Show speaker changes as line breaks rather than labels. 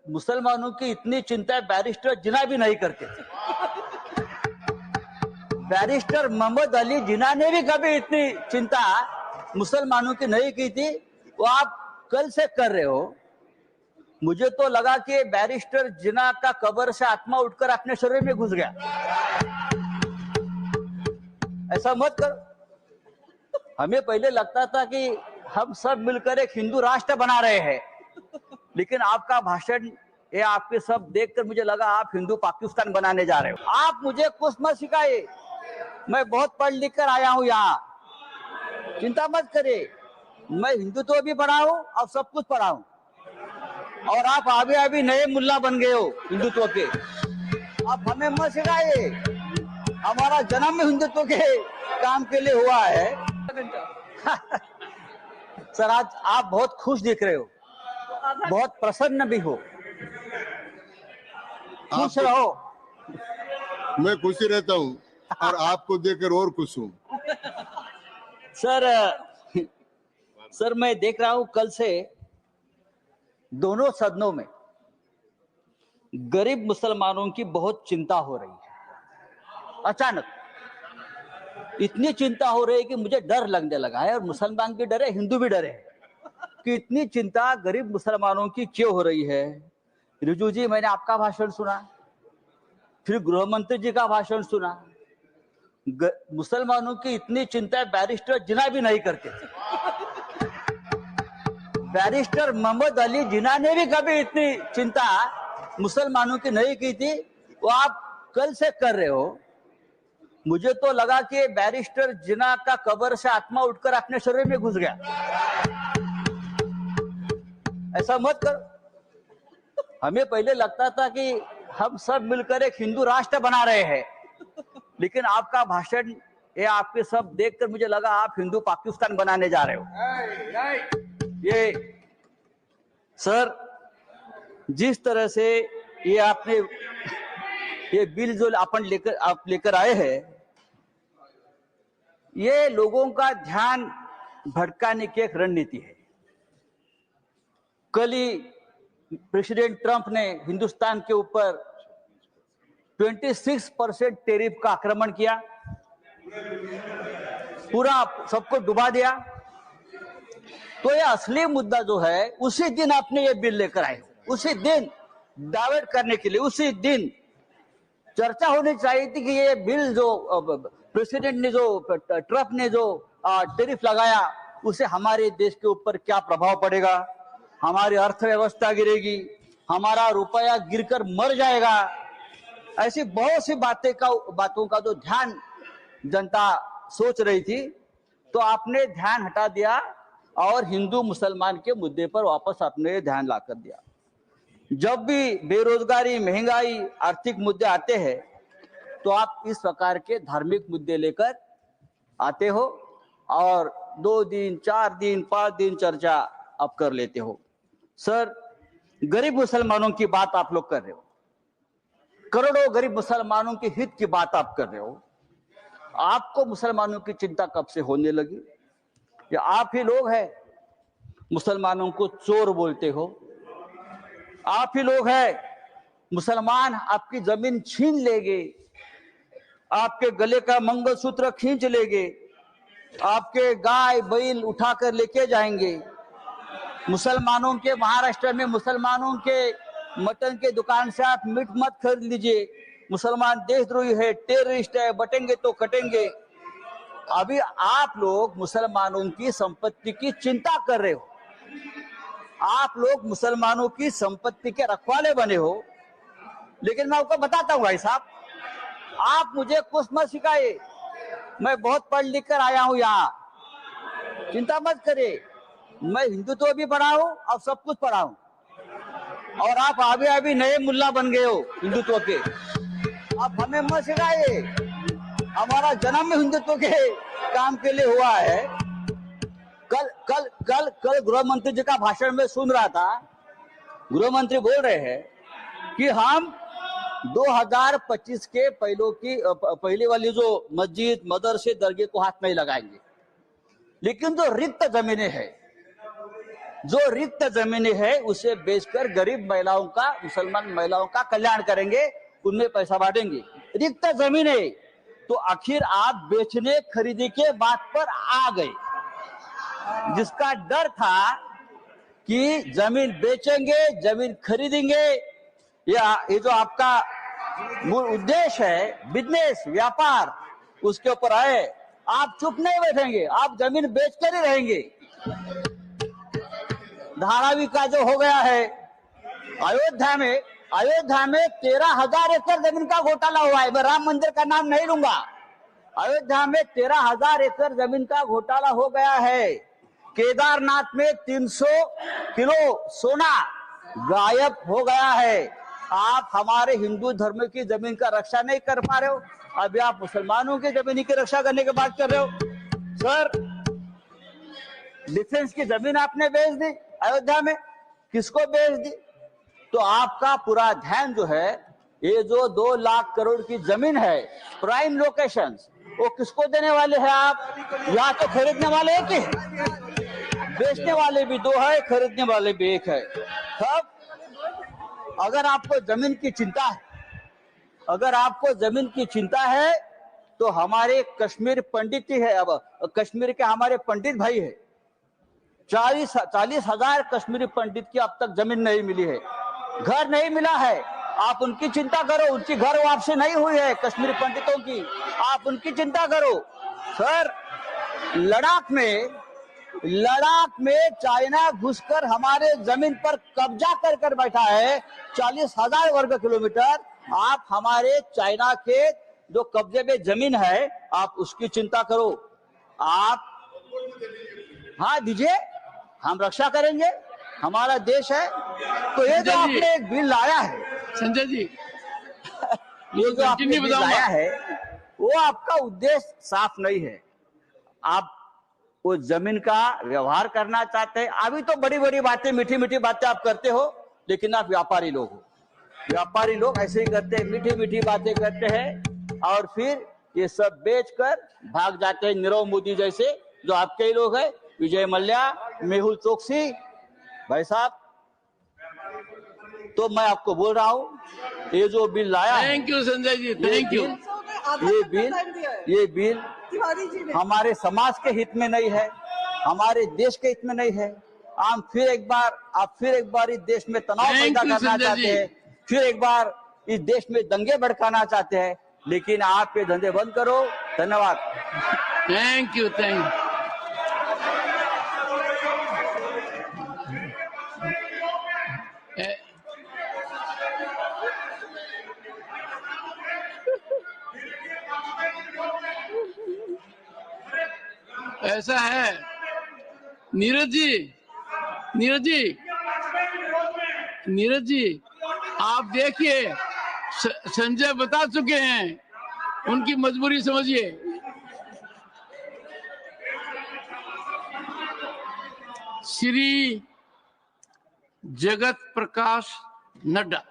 मुसलमानों की इतनी चिंता बैरिस्टर जिन्ना भी नहीं करते थे। बैरिस्टर मोहम्मद अली जिन्ना ने भी कभी इतनी चिंता मुसलमानों की नहीं की थी, वो आप कल से कर रहे हो। मुझे तो लगा कि बैरिस्टर जिन्ना का कब्र से आत्मा उठकर अपने शरीर में घुस गया। ऐसा मत करो। हमें पहले लगता था कि हम सब मिलकर एक हिंदू राष्ट्र बना रहे हैं, लेकिन आपका भाषण ये आपके सब देखकर मुझे लगा आप हिंदू पाकिस्तान बनाने जा रहे हो। आप मुझे कुछ मत सिखाइए, मैं बहुत पढ़ लिख कर आया हूं यहाँ, चिंता मत करिए। मैं हिंदुत्व भी पढ़ा हूं और सब कुछ पढ़ा हूं, और आप अभी नए मुल्ला बन गए हो हिंदुत्व के। आप हमें मत सिखाइए, हमारा जन्म हिंदुत्व के काम के लिए हुआ है। सर आज आप बहुत खुश दिख रहे हो, बहुत प्रसन्न भी हो, खुश रहो।
मैं खुशी रहता हूँ और आपको देखकर और खुश हूँ।
सर मैं देख रहा हूं कल से दोनों सदनों में गरीब मुसलमानों की बहुत चिंता हो रही है। अचानक इतनी चिंता हो रही है कि मुझे डर लगने लगा है, और मुसलमान भी डरे, हिंदू भी डरे कि इतनी चिंता गरीब मुसलमानों की क्यों हो रही है। रिजू जी, मैंने आपका भाषण सुना, फिर गृह मंत्री जी का भाषण सुना। मुसलमानों की इतनी चिंता बैरिस्टर जिन्ना भी नहीं करते थे। बैरिस्टर मोहम्मद अली जिन्ना ने भी कभी इतनी चिंता मुसलमानों की नहीं की थी, वो आप कल से कर रहे हो। मुझे तो लगा कि बैरिस्टर जिन्ना का कब्र से आत्मा उठकर अपने शरीर में घुस गया। ऐसा मत करो। हमें पहले लगता था कि हम सब मिलकर एक हिंदू राष्ट्र बना रहे हैं, लेकिन आपका भाषण ये आपके सब देखकर मुझे लगा आप हिंदू पाकिस्तान बनाने जा रहे हो। ये सर जिस तरह से ये आपने ये बिल जो आप लेकर आए हैं, ये लोगों का ध्यान भटकाने की एक रणनीति है। कल ही प्रेसिडेंट ट्रंप ने हिंदुस्तान के ऊपर 26% टैरिफ का आक्रमण किया, पूरा सबको डुबा दिया। तो ये असली मुद्दा जो है, उसी दिन आपने ये बिल लेकर आए, उसी दिन डाइवर्ट करने के लिए, उसी दिन चर्चा होनी चाहिए थी कि ये बिल जो प्रेसिडेंट ने ट्रंप ने जो टैरिफ लगाया, उसे हमारे देश के ऊपर क्या प्रभाव पड़ेगा, हमारी अर्थव्यवस्था गिरेगी, हमारा रुपया गिरकर मर जाएगा। ऐसी बहुत सी बातों का जो ध्यान जनता सोच रही थी, तो आपने ध्यान हटा दिया और हिंदू मुसलमान के मुद्दे पर वापस आपने ध्यान लाकर दिया। जब भी बेरोजगारी, महंगाई, आर्थिक मुद्दे आते हैं, तो आप इस प्रकार के धार्मिक मुद्दे लेकर आते हो और 2 दिन, 4 दिन, 5 दिन चर्चा आप कर लेते हो। सर, गरीब मुसलमानों की बात आप लोग कर रहे हो, करोड़ों गरीब मुसलमानों के हित की बात आप कर रहे हो। आपको मुसलमानों की चिंता कब से होने लगी? या आप ही लोग हैं मुसलमानों को चोर बोलते हो? आप ही लोग हैं मुसलमान आपकी जमीन छीन लेंगे, आपके गले का मंगलसूत्र खींच लेंगे, आपके गाय बैल उठाकर लेके जाएंगे। मुसलमानों के महाराष्ट्र में मुसलमानों के मटन के दुकान से आप मीट मत खरीद लीजिए, मुसलमान देशद्रोही है, टेररिस्ट है, बटेंगे तो कटेंगे। अभी आप लोग मुसलमानों की संपत्ति की चिंता कर रहे हो, आप लोग मुसलमानों की संपत्ति के रखवाले बने हो। लेकिन मैं आपको बताता हूं भाई साहब, आप मुझे कुछ मत सिखाइए, मैं बहुत पढ़ लिख कर आया हूं यहाँ, चिंता मत करिए। मैं हिंदुत्व भी पढ़ा हूं और सब कुछ पढ़ा हूं, और आप अभी नए मुल्ला बन गए हो हिंदुत्व के। आप हमें मत सिखाइए, हमारा जन्म हिंदुत्व के काम के लिए हुआ है। कल गृह मंत्री जी का भाषण में सुन रहा था, गृह मंत्री बोल रहे हैं कि हम 2025 के पहले वाली जो मस्जिद, मदरसे, दरगाह को हाथ नहीं लगाएंगे, लेकिन जो रिक्त जमीनें हैं जो रिक्त जमीनें है उसे बेचकर गरीब महिलाओं का, मुसलमान महिलाओं का कल्याण करेंगे, उनमें पैसा बांटेंगे। रिक्त जमीन है तो आखिर आप बेचने खरीदने के बात पर आ गए। जिसका डर था कि जमीन बेचेंगे, जमीन खरीदेंगे, या ये जो आपका मूल उद्देश्य है बिजनेस, व्यापार, उसके ऊपर आए, आप चुप नहीं बैठेंगे, आप जमीन बेचकर ही रहेंगे। धारावी का जो हो गया है अयोध्या में 13,000 एकड़ जमीन का घोटाला हुआ है। मैं राम मंदिर का नाम नहीं लूंगा। अयोध्या में 13,000 एकड़ जमीन का घोटाला हो गया है। केदारनाथ में 300 किलो सोना गायब हो गया है। आप हमारे हिंदू धर्म की जमीन का रक्षा नहीं कर पा रहे हो, अभी आप मुसलमानों की जमीन की रक्षा करने की बात कर रहे हो। सर, डिफेंस की जमीन आपने बेच दी अयोध्या में, किसको बेच दी? तो आपका पूरा ध्यान जो है, ये जो 2 लाख करोड़ की जमीन है प्राइम लोकेशंस, वो किसको देने वाले हैं आप? या तो खरीदने वाले एक ही, बेचने वाले भी 2 है, खरीदने वाले भी 1 है। तब अगर आपको जमीन की चिंता है, अगर आपको जमीन की चिंता है तो हमारे कश्मीर पंडित ही है। अब कश्मीर के हमारे पंडित भाई है, 40,000 कश्मीरी पंडित की अब तक जमीन नहीं मिली है, घर नहीं मिला है। आप उनकी चिंता करो, उनकी घर वापसी नहीं हुई है कश्मीरी पंडितों की, आप उनकी चिंता करो। सर, लद्दाख में चाइना घुसकर हमारे जमीन पर कब्जा कर बैठा है, 40,000 वर्ग किलोमीटर। आप हमारे चाइना के जो कब्जे में जमीन है, आप उसकी चिंता करो। आप हाँ दीजिए, हम रक्षा करेंगे, हमारा देश है। तो ये जो आपने एक बिल लाया है
संजय जी,
ये जो आपने बिल लाया है, वो आपका उद्देश्य साफ नहीं है। आप वो जमीन का व्यवहार करना चाहते हैं। अभी तो बड़ी बड़ी बातें, मीठी मीठी बातें आप करते हो, लेकिन आप व्यापारी लोग हो। व्यापारी लोग ऐसे ही करते हैं, मीठी मीठी बातें करते हैं और फिर ये सब बेचकर भाग जाते हैं। नीरव मोदी जैसे जो आपके ही लोग हैं, विजय मल्ल्या, मेहुल चोकसी भाई साहब। तो मैं आपको बोल रहा हूं, ये जो बिल लाया है,
thank you Sanjay ji, thank you.
ये बिल हमारे समाज के हित में नहीं है, हमारे देश के हित में नहीं है। आप फिर एक बार इस देश में तनाव पैदा करना चाहते हैं, फिर एक बार इस देश में दंगे भड़काना चाहते हैं, लेकिन आप ये धंधे बंद करो। धन्यवाद।
Thank you, thank you. ऐसा है नीरज जी, आप देखिए, संजय बता चुके हैं, उनकी मजबूरी समझिए। श्री जगत प्रकाश नड्डा।